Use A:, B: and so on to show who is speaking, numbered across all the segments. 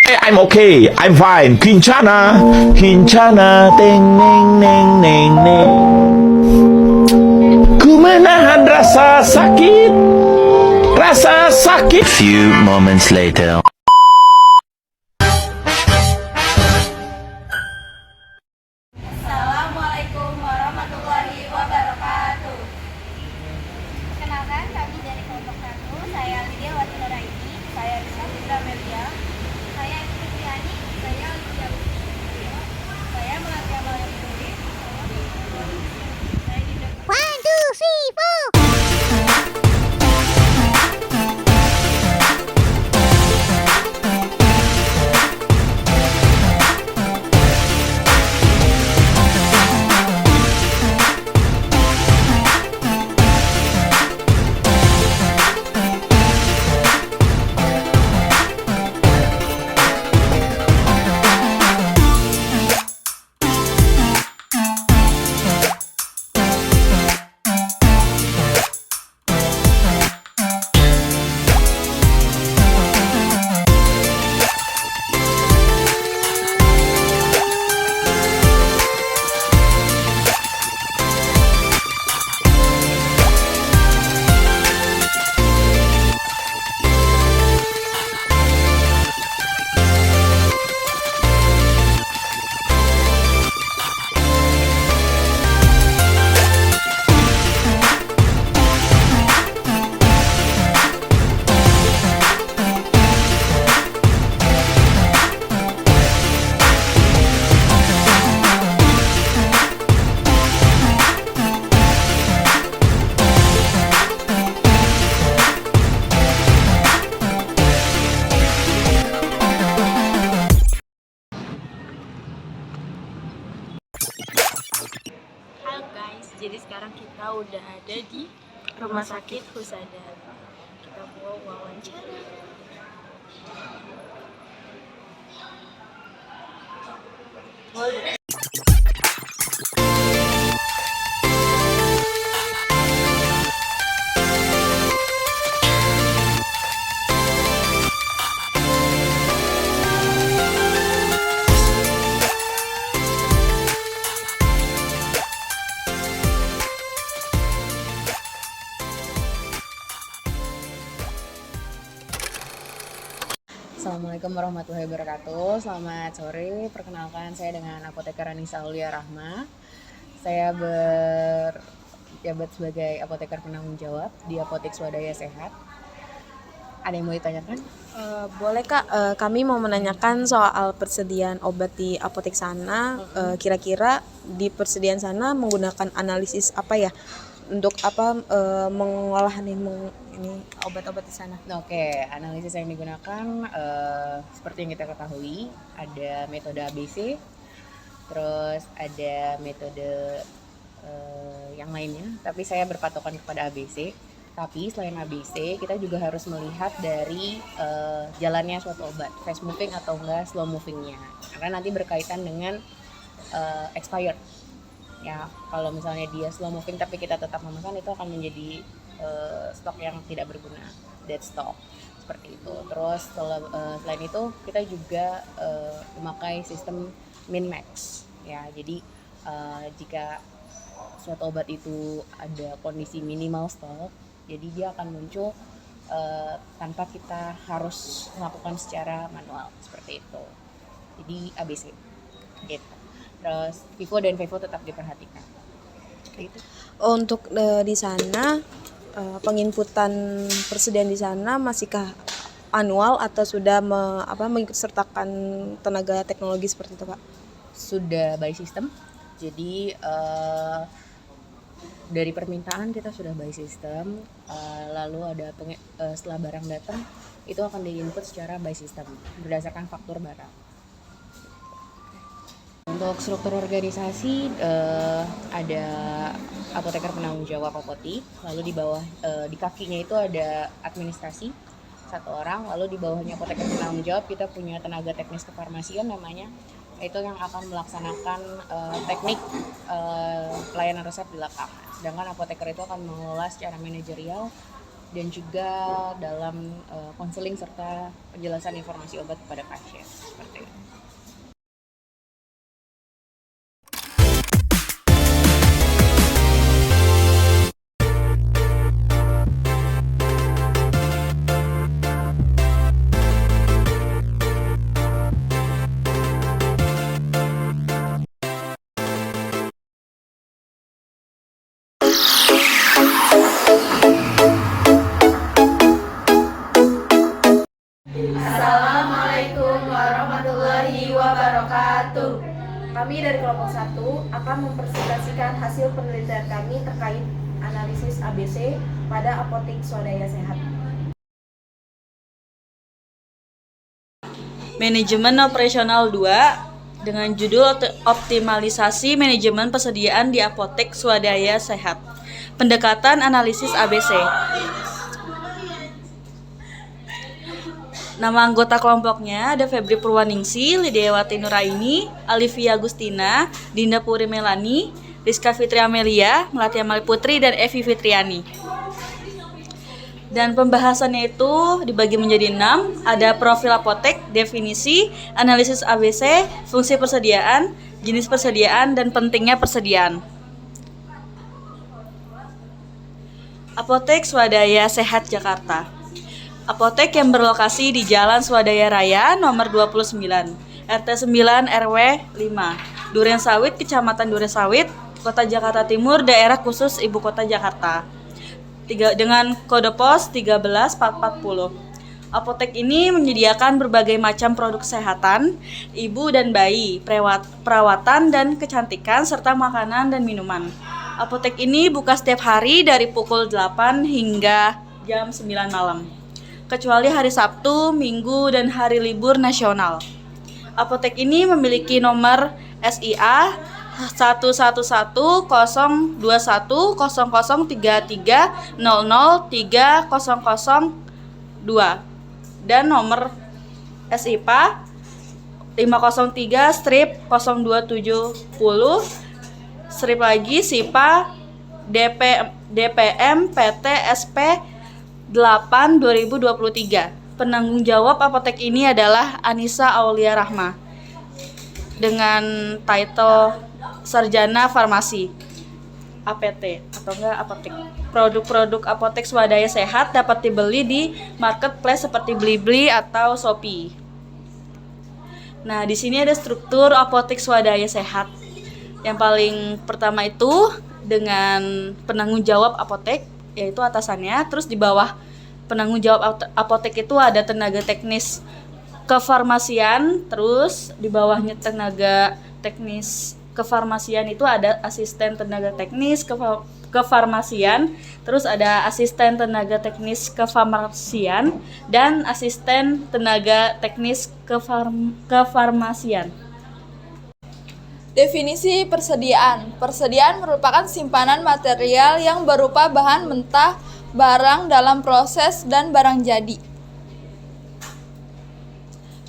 A: I'm okay, I'm fine. Kincana, kincana, teng neng neng neng neng. Ku menahan rasa sakit, rasa sakit.
B: Few moments later.
C: Assalamualaikum warahmatullahi wabarakatuh. Perkenalkan, kami dari kelompok 1. Saya Lydia Wati Nuraini. Saya Rizka Putra Melia. Saya Fitriani. Saya Lydia Putri. Saya Melati Amalia Putri. Saya Dinda. 1, 2, 3, 4.
D: Halo guys, jadi sekarang kita udah ada di Rumah Sakit Husada. Kita mau wawancara.
E: Assalamualaikum warahmatullahi wabarakatuh. Selamat sore. Perkenalkan, saya dengan Apoteker Anissa Aulia Rahma. Saya berjabat sebagai apoteker penanggung jawab di Apotek Swadaya Sehat. Ada yang mau ditanyakan?
D: Boleh Kak, kami mau menanyakan soal persediaan obat di apotek sana. Kira-kira di persediaan sana menggunakan analisis apa ya? Untuk apa mengolah ini obat-obat di sana?
E: Oke, analisis yang digunakan seperti yang kita ketahui, ada metode ABC, terus ada metode yang lainnya, tapi saya berpatokan kepada ABC. Tapi selain ABC, kita juga harus melihat dari jalannya suatu obat, fast moving atau enggak slow movingnya, karena nanti berkaitan dengan expired. Ya, kalau misalnya dia slow moving tapi kita tetap memesan, itu akan menjadi stok yang tidak berguna, dead stock, seperti itu. Terus selain itu kita juga memakai sistem min max, ya. Jadi jika suatu obat itu ada kondisi minimal stok, jadi dia akan muncul tanpa kita harus melakukan secara manual, seperti itu. Jadi ABC gitu. Terus FIFO dan FIFO tetap diperhatikan. Gitu.
D: Untuk di sana penginputan persediaan di sana masihkah anual atau sudah mengikut sertakan tenaga teknologi seperti itu Pak?
E: Sudah by system. Jadi dari permintaan kita sudah by system, lalu ada setelah barang datang itu akan diinput secara by system berdasarkan faktur barang. Untuk struktur organisasi ada apoteker penanggung jawab Apoti, lalu di bawah di kakinya itu ada administrasi 1 orang, lalu di bawahnya apoteker penanggung jawab kita punya tenaga teknis kefarmasian namanya, itu yang akan melaksanakan teknik pelayanan resep di lapangan. Sedangkan apoteker itu akan mengelola secara manajerial dan juga dalam konseling serta penjelasan informasi obat kepada pasien seperti itu.
D: Assalamualaikum warahmatullahi wabarakatuh. Kami dari kelompok 1 akan mempresentasikan hasil penelitian kami terkait analisis ABC pada apotek swadaya sehat.
F: Manajemen Operasional 2 dengan judul Optimalisasi Manajemen Persediaan di Apotek Swadaya Sehat. Pendekatan analisis ABC. Nama anggota kelompoknya ada Febri Purwaningsi, Lidiawati Nuraini, Alivia Agustina, Dinda Puri Melani, Rizka Fitri Amelia, Melati Amali Putri, dan Evi Fitriani. Dan pembahasannya itu dibagi menjadi 6, ada profil apotek, definisi, analisis ABC, fungsi persediaan, jenis persediaan, dan pentingnya persediaan. Apotek Swadaya Sehat Jakarta. Apotek yang berlokasi di Jalan Swadaya Raya nomor 29, RT 9 RW 5, Duren Sawit, Kecamatan Duren Sawit, Kota Jakarta Timur, Daerah Khusus Ibu Kota Jakarta. Dengan kode pos 13440. Apotek ini menyediakan berbagai macam produk kesehatan, ibu dan bayi, perawatan dan kecantikan, serta makanan dan minuman. Apotek ini buka setiap hari dari pukul 8 hingga jam 9 malam. Kecuali hari Sabtu, Minggu, dan hari libur nasional. Apotek ini memiliki nomor SIA 111000033003002 dan nomor SIPA 503-0270 strip lagi SIPA DPM PT SP 8 2023. Penanggung jawab apotek ini adalah Anissa Aulia Rahma dengan title Sarjana Farmasi APT atau enggak apotek. Produk-produk apotek swadaya sehat dapat dibeli di marketplace seperti Blibli atau Shopee. Nah, di sini ada struktur apotek swadaya sehat. Yang paling pertama itu dengan penanggung jawab apotek, yaitu atasannya. Terus di bawah penanggung jawab apotek itu ada tenaga teknis kefarmasian. Terus di bawahnya tenaga teknis kefarmasian itu ada asisten tenaga teknis kefarmasian. Terus ada asisten tenaga teknis kefarmasian dan asisten tenaga teknis kefarmasian.
G: Definisi persediaan. Persediaan merupakan simpanan material yang berupa bahan mentah, barang dalam proses, dan barang jadi.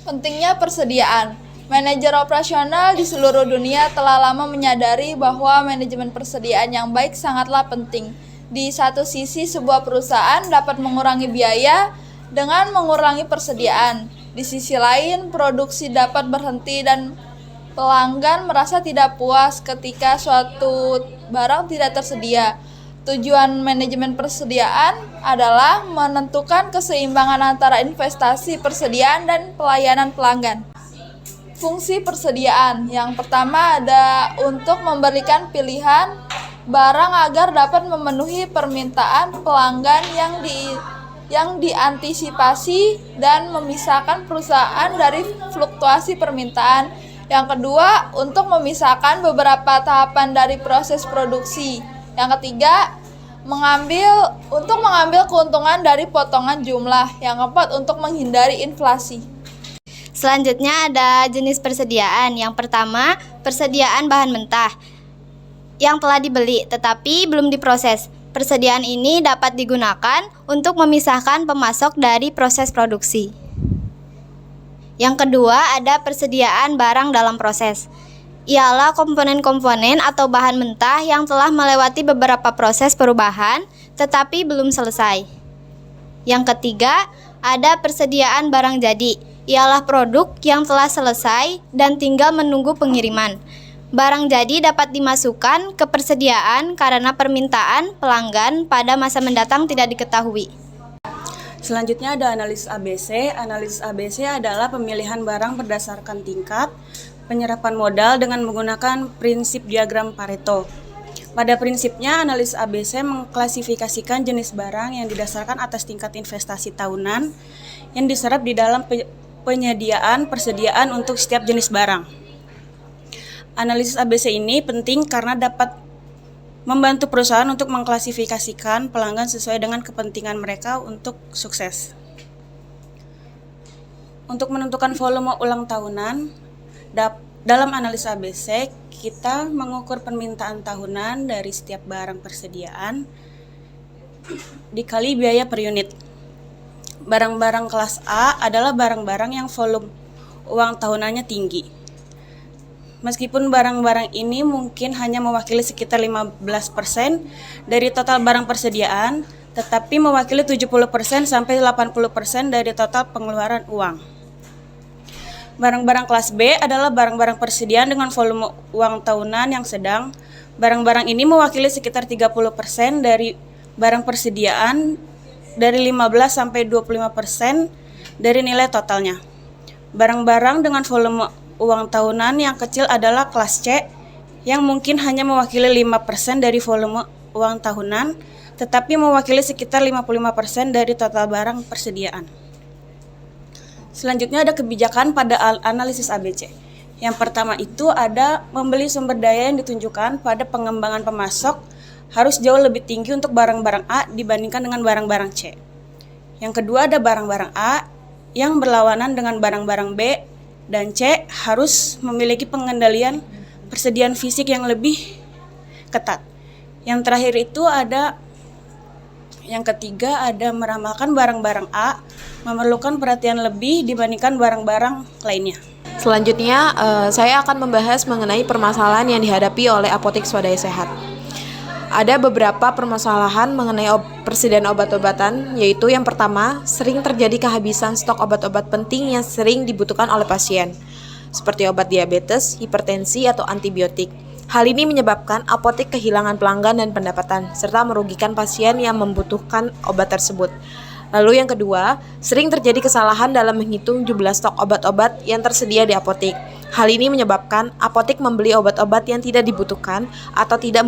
G: Pentingnya persediaan. Manajer operasional di seluruh dunia telah lama menyadari bahwa manajemen persediaan yang baik sangatlah penting. Di satu sisi, sebuah perusahaan dapat mengurangi biaya dengan mengurangi persediaan. Di sisi lain, produksi dapat berhenti dan pelanggan merasa tidak puas ketika suatu barang tidak tersedia. Tujuan manajemen persediaan adalah menentukan keseimbangan antara investasi persediaan dan pelayanan pelanggan. Fungsi persediaan yang pertama ada untuk memberikan pilihan barang agar dapat memenuhi permintaan pelanggan yang diantisipasi dan memisahkan perusahaan dari fluktuasi permintaan. Yang kedua, untuk memisahkan beberapa tahapan dari proses produksi. Yang ketiga, mengambil keuntungan dari potongan jumlah. Yang keempat, untuk menghindari inflasi.
C: Selanjutnya ada jenis persediaan. Yang pertama, persediaan bahan mentah yang telah dibeli tetapi belum diproses. Persediaan ini dapat digunakan untuk memisahkan pemasok dari proses produksi. Yang kedua, ada persediaan barang dalam proses. Ialah komponen-komponen atau bahan mentah yang telah melewati beberapa proses perubahan tetapi belum selesai. Yang ketiga, ada persediaan barang jadi, ialah produk yang telah selesai dan tinggal menunggu pengiriman. Barang jadi dapat dimasukkan ke persediaan karena permintaan pelanggan pada masa mendatang tidak diketahui.
H: Selanjutnya ada analisis ABC. Analisis ABC adalah pemilihan barang berdasarkan tingkat penyerapan modal dengan menggunakan prinsip diagram Pareto. Pada prinsipnya, analisis ABC mengklasifikasikan jenis barang yang didasarkan atas tingkat investasi tahunan yang diserap di dalam persediaan untuk setiap jenis barang. Analisis ABC ini penting karena dapat membantu perusahaan untuk mengklasifikasikan pelanggan sesuai dengan kepentingan mereka untuk sukses. Untuk menentukan volume ulang tahunan, dalam analisa ABC, kita mengukur permintaan tahunan dari setiap barang persediaan dikali biaya per unit. Barang-barang kelas A adalah barang-barang yang volume uang tahunannya tinggi. Meskipun barang-barang ini mungkin hanya mewakili sekitar 15% dari total barang persediaan, tetapi mewakili 70% sampai 80% dari total pengeluaran uang. Barang-barang kelas B adalah barang-barang persediaan dengan volume uang tahunan yang sedang. Barang-barang ini mewakili sekitar 30% dari barang persediaan dari 15 sampai 25% dari nilai totalnya. Barang-barang dengan volume uang tahunan yang kecil adalah kelas C yang mungkin hanya mewakili 5% dari volume uang tahunan, tetapi mewakili sekitar 55% dari total barang persediaan. Selanjutnya ada kebijakan pada analisis ABC. Yang pertama itu ada membeli sumber daya yang ditunjukkan pada pengembangan pemasok harus jauh lebih tinggi untuk barang-barang A dibandingkan dengan barang-barang C. Yang kedua ada barang-barang A yang berlawanan dengan barang-barang B dan C harus memiliki pengendalian persediaan fisik yang lebih ketat. Yang terakhir itu yang ketiga ada meramalkan barang-barang A memerlukan perhatian lebih dibandingkan barang-barang lainnya.
D: Selanjutnya, saya akan membahas mengenai permasalahan yang dihadapi oleh apotek swadaya sehat. Ada beberapa permasalahan mengenai persediaan obat-obatan, yaitu yang pertama, sering terjadi kehabisan stok obat-obat penting yang sering dibutuhkan oleh pasien, seperti obat diabetes, hipertensi, atau antibiotik. Hal ini menyebabkan apotek kehilangan pelanggan dan pendapatan, serta merugikan pasien yang membutuhkan obat tersebut. Lalu yang kedua, sering terjadi kesalahan dalam menghitung jumlah stok obat-obat yang tersedia di apotek. Hal ini menyebabkan apotek membeli obat-obat yang tidak dibutuhkan atau tidak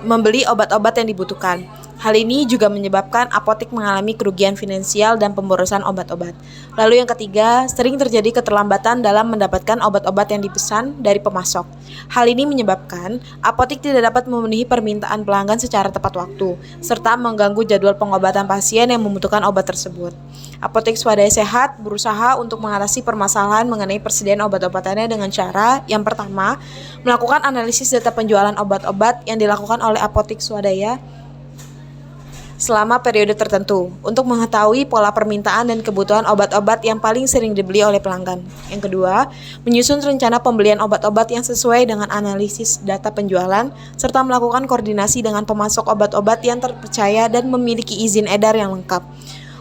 D: membeli obat-obat yang dibutuhkan. Hal ini juga menyebabkan apotek mengalami kerugian finansial dan pemborosan obat-obat. Lalu yang ketiga, sering terjadi keterlambatan dalam mendapatkan obat-obat yang dipesan dari pemasok. Hal ini menyebabkan apotek tidak dapat memenuhi permintaan pelanggan secara tepat waktu, serta mengganggu jadwal pengobatan pasien yang membutuhkan obat tersebut. Apotek swadaya sehat berusaha untuk mengatasi permasalahan mengenai persediaan obat-obatannya dengan cara yang pertama, melakukan analisis data penjualan obat-obat yang dilakukan oleh apotek swadaya selama periode tertentu untuk mengetahui pola permintaan dan kebutuhan obat-obat yang paling sering dibeli oleh pelanggan. Yang kedua, menyusun rencana pembelian obat-obat yang sesuai dengan analisis data penjualan serta melakukan koordinasi dengan pemasok obat-obat yang terpercaya dan memiliki izin edar yang lengkap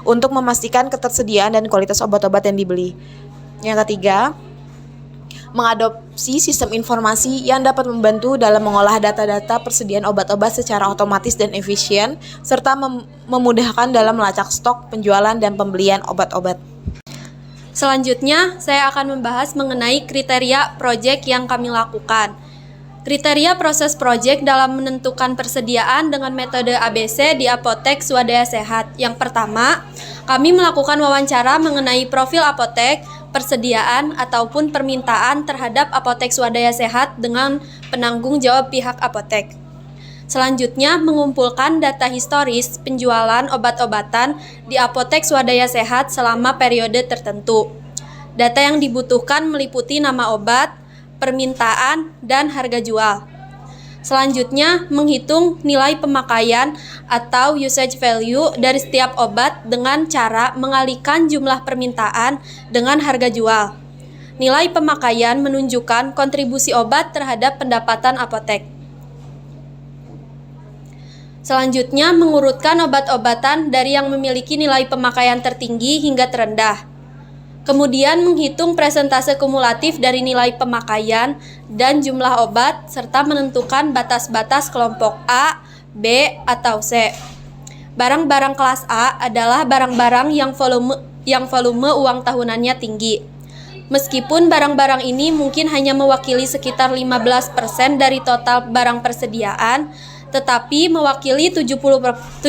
D: untuk memastikan ketersediaan dan kualitas obat-obat yang dibeli. Yang ketiga, mengadopsi sistem informasi yang dapat membantu dalam mengolah data-data persediaan obat-obat secara otomatis dan efisien, serta memudahkan dalam melacak stok, penjualan, dan pembelian obat-obat.
I: Selanjutnya, saya akan membahas mengenai kriteria proyek yang kami lakukan. Kriteria proses proyek dalam menentukan persediaan dengan metode ABC di apotek swadaya sehat. Yang pertama, kami melakukan wawancara mengenai profil apotek, persediaan ataupun permintaan terhadap apotek swadaya sehat dengan penanggung jawab pihak apotek. Selanjutnya, mengumpulkan data historis penjualan obat-obatan di apotek swadaya sehat selama periode tertentu. Data yang dibutuhkan meliputi nama obat, permintaan, dan harga jual. Selanjutnya, menghitung nilai pemakaian atau usage value dari setiap obat dengan cara mengalihkan jumlah permintaan dengan harga jual. Nilai pemakaian menunjukkan kontribusi obat terhadap pendapatan apotek. Selanjutnya, mengurutkan obat-obatan dari yang memiliki nilai pemakaian tertinggi hingga terendah. Kemudian, menghitung presentase kumulatif dari nilai pemakaian dan jumlah obat, serta menentukan batas-batas kelompok A, B, atau C. Barang-barang kelas A adalah barang-barang yang volume uang tahunannya tinggi. Meskipun barang-barang ini mungkin hanya mewakili sekitar 15% dari total barang persediaan, tetapi mewakili 70%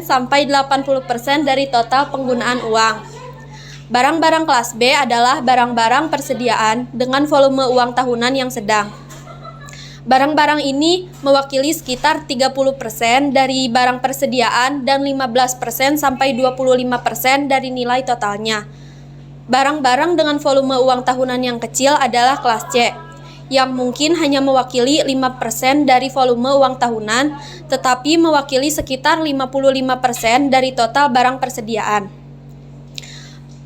I: sampai 80% dari total penggunaan uang. Barang-barang kelas B adalah barang-barang persediaan dengan volume uang tahunan yang sedang. Barang-barang ini mewakili sekitar 30% dari barang persediaan dan 15% sampai 25% dari nilai totalnya. Barang-barang dengan volume uang tahunan yang kecil adalah kelas C, yang mungkin hanya mewakili 5% dari volume uang tahunan, tetapi mewakili sekitar 55% dari total barang persediaan.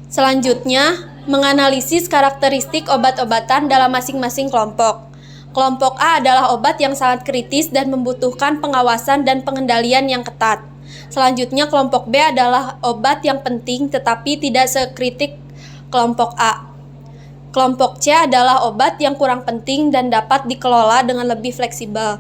I: Selanjutnya, menganalisis karakteristik obat-obatan dalam masing-masing kelompok. Kelompok A adalah obat yang sangat kritis dan membutuhkan pengawasan dan pengendalian yang ketat. Selanjutnya, kelompok B adalah obat yang penting tetapi tidak sekritik kelompok A. Kelompok C adalah obat yang kurang penting dan dapat dikelola dengan lebih fleksibel.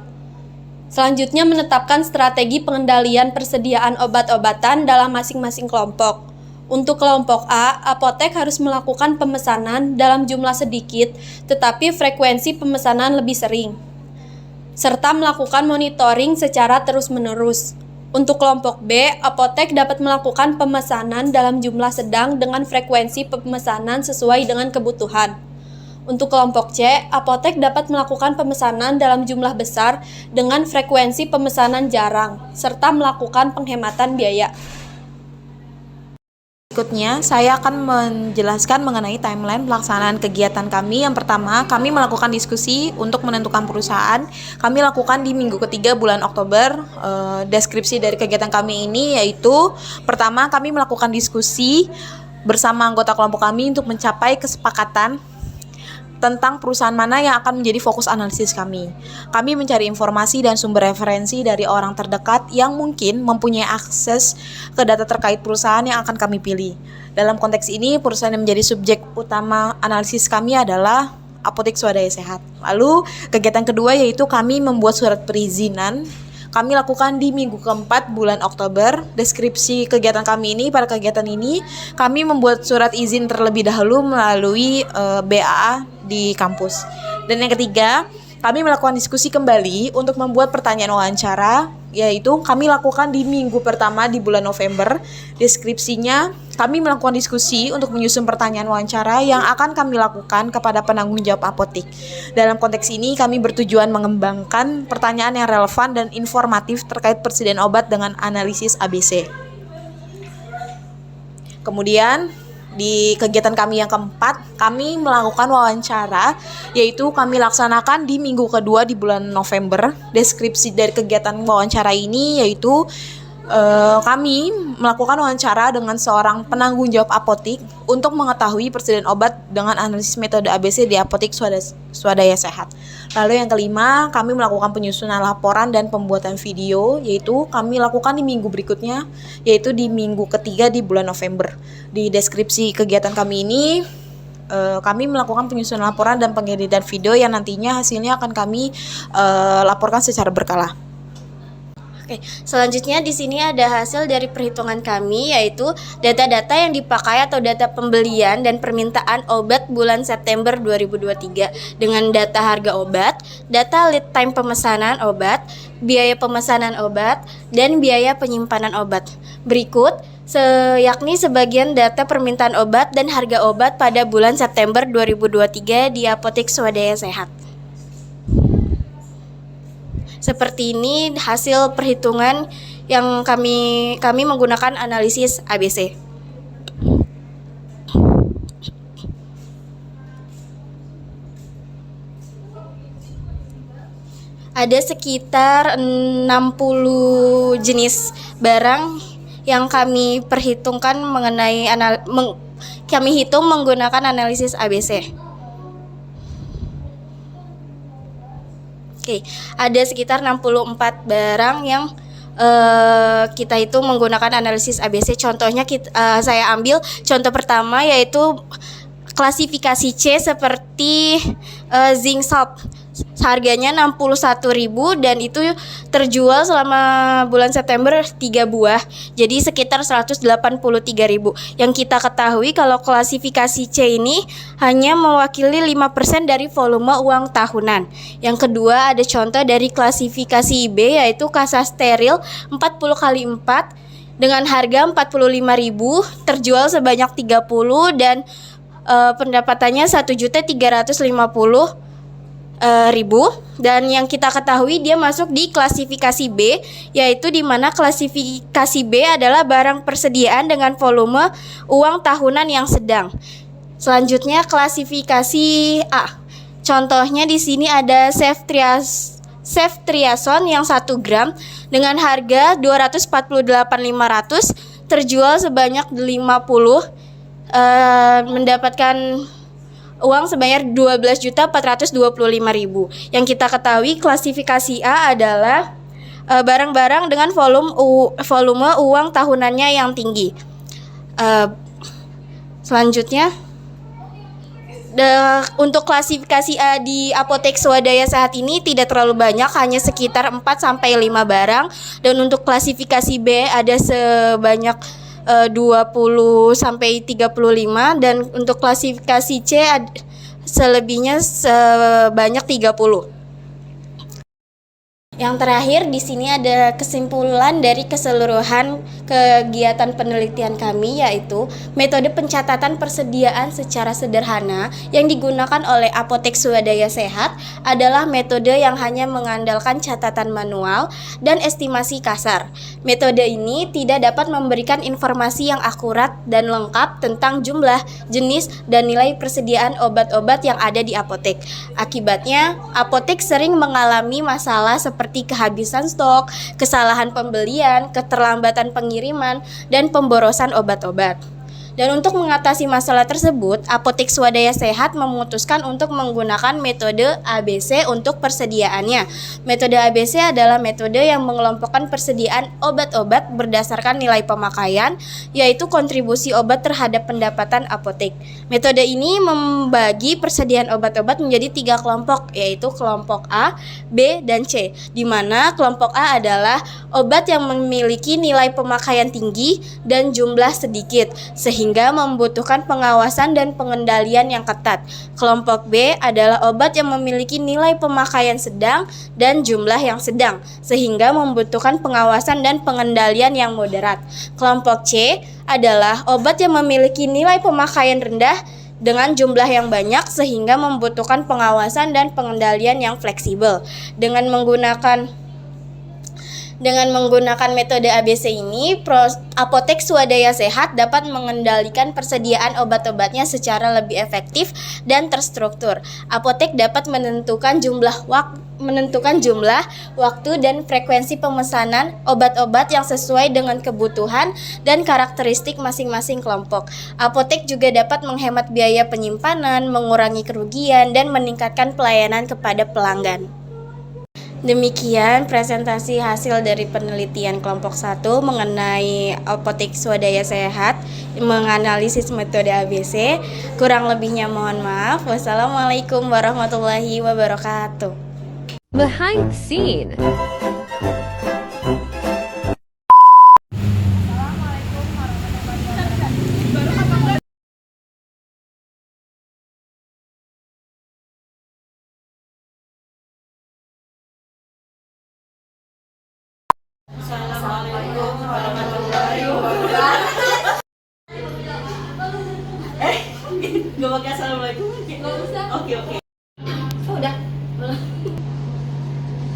I: Selanjutnya, menetapkan strategi pengendalian persediaan obat-obatan dalam masing-masing kelompok. Untuk kelompok A, apotek harus melakukan pemesanan dalam jumlah sedikit, tetapi frekuensi pemesanan lebih sering, serta melakukan monitoring secara terus-menerus. Untuk kelompok B, apotek dapat melakukan pemesanan dalam jumlah sedang dengan frekuensi pemesanan sesuai dengan kebutuhan. Untuk kelompok C, apotek dapat melakukan pemesanan dalam jumlah besar dengan frekuensi pemesanan jarang, serta melakukan penghematan biaya.
D: Berikutnya, saya akan menjelaskan mengenai timeline pelaksanaan kegiatan kami. Yang pertama, kami melakukan diskusi untuk menentukan perusahaan. Kami lakukan di minggu ketiga bulan Oktober. Deskripsi dari kegiatan kami ini yaitu, pertama, kami melakukan diskusi bersama anggota kelompok kami untuk mencapai kesepakatan tentang perusahaan mana yang akan menjadi fokus analisis kami. Kami mencari informasi dan sumber referensi dari orang terdekat yang mungkin mempunyai akses ke data terkait perusahaan yang akan kami pilih. Dalam konteks ini, perusahaan yang menjadi subjek utama analisis kami adalah Apotek Swadaya Sehat. Lalu, kegiatan kedua yaitu kami membuat surat perizinan. Kami lakukan di minggu keempat bulan Oktober. Deskripsi kegiatan kami ini, pada kegiatan ini kami membuat surat izin terlebih dahulu melalui BAA di kampus. Dan yang ketiga, kami melakukan diskusi kembali untuk membuat pertanyaan wawancara, yaitu kami lakukan di minggu pertama di bulan November. Deskripsinya, kami melakukan diskusi untuk menyusun pertanyaan wawancara yang akan kami lakukan kepada penanggung jawab apotek. Dalam konteks ini, kami bertujuan mengembangkan pertanyaan yang relevan dan informatif terkait persediaan obat dengan analisis ABC. Kemudian, di kegiatan kami yang keempat, kami melakukan wawancara, yaitu kami laksanakan di minggu kedua di bulan November. Deskripsi dari kegiatan wawancara ini yaitu kami melakukan wawancara dengan seorang penanggung jawab apotek untuk mengetahui persediaan obat dengan analisis metode ABC di Apotek Swadaya Sehat. Lalu yang kelima, kami melakukan penyusunan laporan dan pembuatan video, yaitu kami lakukan di minggu berikutnya, yaitu di minggu ketiga di bulan November. Di deskripsi kegiatan kami ini, kami melakukan penyusunan laporan dan pengeditan video yang nantinya hasilnya akan kami laporkan secara berkala.
I: Oke, selanjutnya di sini ada hasil dari perhitungan kami, yaitu data-data yang dipakai atau data pembelian dan permintaan obat bulan September 2023 dengan data harga obat, data lead time pemesanan obat, biaya pemesanan obat, dan biaya penyimpanan obat. Berikut yakni sebagian data permintaan obat dan harga obat pada bulan September 2023 di Apotek Swadaya Sehat. Seperti ini hasil perhitungan yang kami menggunakan analisis ABC. Ada sekitar 60 jenis barang yang kami perhitungkan kami hitung menggunakan analisis ABC. Oke, ada sekitar 64 barang yang kita itu menggunakan analisis ABC. Contohnya saya ambil contoh pertama yaitu klasifikasi C seperti zinc salt. Harganya 61.000 dan itu terjual selama bulan September 3 buah. Jadi sekitar 183.000. Yang kita ketahui kalau klasifikasi C ini hanya mewakili 5% dari volume uang tahunan. Yang kedua ada contoh dari klasifikasi B yaitu kasa steril 40 kali 4 dengan harga 45.000, terjual sebanyak 30 dan pendapatannya 1.350.000. Dan yang kita ketahui dia masuk di klasifikasi B, yaitu di mana klasifikasi B adalah barang persediaan dengan volume uang tahunan yang sedang. Selanjutnya klasifikasi A. Contohnya di sini ada ceftriaxone yang 1 gram dengan harga 248.500, terjual sebanyak 50, mendapatkan uang sebanyak 12.425.000. Yang kita ketahui klasifikasi A adalah barang-barang dengan volume uang tahunannya yang tinggi. Selanjutnya untuk klasifikasi A di apotek swadaya sehat ini tidak terlalu banyak, hanya sekitar 4-5 barang. Dan untuk klasifikasi B ada sebanyak 20-35, dan untuk klasifikasi C selebihnya sebanyak 30. Yang terakhir di sini ada kesimpulan dari keseluruhan kegiatan penelitian kami, yaitu metode pencatatan persediaan secara sederhana yang digunakan oleh apotek swadaya sehat adalah metode yang hanya mengandalkan catatan manual dan estimasi kasar. Metode ini tidak dapat memberikan informasi yang akurat dan lengkap tentang jumlah, jenis, dan nilai persediaan obat-obat yang ada di apotek. Akibatnya, apotek sering mengalami masalah seperti kehabisan stok, kesalahan pembelian, keterlambatan pengiriman, dan pemborosan obat-obat. Dan untuk mengatasi masalah tersebut, apotek swadaya sehat memutuskan untuk menggunakan metode ABC untuk persediaannya. Metode ABC adalah metode yang mengelompokkan persediaan obat-obat berdasarkan nilai pemakaian, yaitu kontribusi obat terhadap pendapatan apotek. Metode ini membagi persediaan obat-obat menjadi 3 kelompok, yaitu kelompok A, B, dan C, di mana kelompok A adalah obat yang memiliki nilai pemakaian tinggi dan jumlah sedikit, sehingga membutuhkan pengawasan dan pengendalian yang ketat. Kelompok B adalah obat yang memiliki nilai pemakaian sedang dan jumlah yang sedang, sehingga membutuhkan pengawasan dan pengendalian yang moderat. Kelompok C adalah obat yang memiliki nilai pemakaian rendah dengan jumlah yang banyak, sehingga membutuhkan pengawasan dan pengendalian yang fleksibel. Dengan menggunakan metode ABC ini, apotek swadaya sehat dapat mengendalikan persediaan obat-obatnya secara lebih efektif dan terstruktur. Apotek dapat menentukan jumlah, waktu, dan frekuensi pemesanan obat-obat yang sesuai dengan kebutuhan dan karakteristik masing-masing kelompok. Apotek juga dapat menghemat biaya penyimpanan, mengurangi kerugian, dan meningkatkan pelayanan kepada pelanggan. Demikian presentasi hasil dari penelitian kelompok 1 mengenai apotek swadaya sehat menganalisis metode ABC. Kurang lebihnya mohon maaf. Wassalamualaikum warahmatullahi wabarakatuh.
J: Behind the scene.
F: Gak pakai assalamualaikum? Gak usah. Oke.
C: Oh, udah.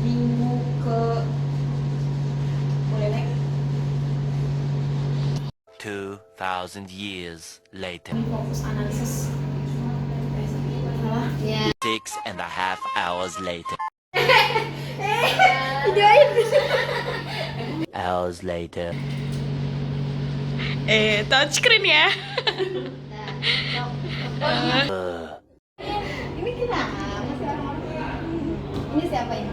D: Minggu ke boleh naik
B: 2,000 years later.
D: fokus analisis.
C: Ya.
B: 6.5 hours later.
C: Videoin.
B: Hours later.
F: Touchscreen ya.
C: Ini kita masih orang-orang. Ini siapa ini?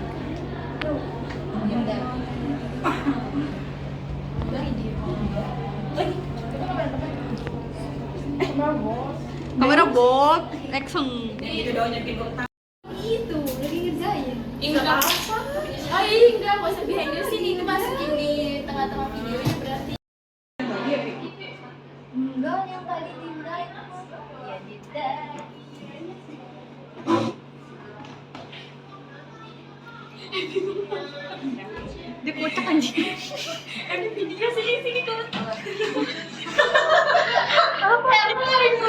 C: Ya udah.
F: Kamera bot, action.
C: Itu, lagi ngerjain. Enggak apa. Oh iya, enggak, gak usah behind the scene, itu masukin di tengah-tengah videonya berarti. Enggak, yang tadi Dinda itu. Ya, Dinda.
F: Dia kocak anjing. Ada video sini kocak.
C: Apa yang paling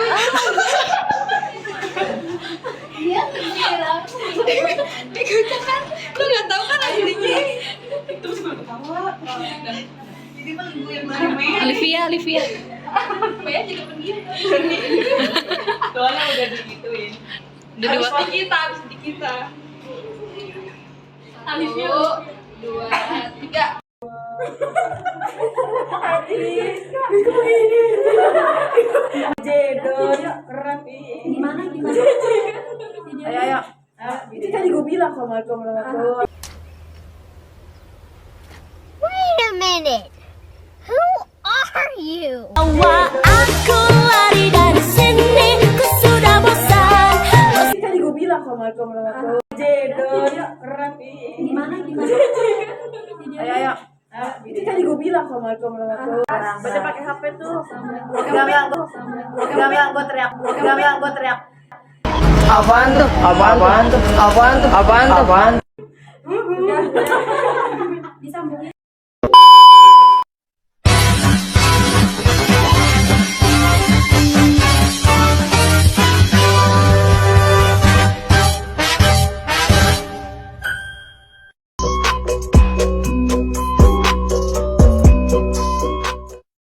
C: dia bilang
F: Dia kocak kan? Lu nggak tahu kan aslinya? Terus gue ketawa. Jadi paling gue yang Alivia.
C: Supaya jadi pendiam.
F: Soalnya udah digituin. Harus di kita. Alivia.
C: 1, 2, 3.
H: Ayo. Itu tadi gue bilang Assalamualaikum warahmatullahi.
C: Wait a minute. Who are you?
H: Itu tadi gue bilang Assalamualaikum warahmatullahi. Ayo. Itu tadi gue bilang Assalamualaikum warahmatullahi. Baca pakai HP tuh. Enggak, gue teriak.
K: Apaan tuh?
H: Disambungin.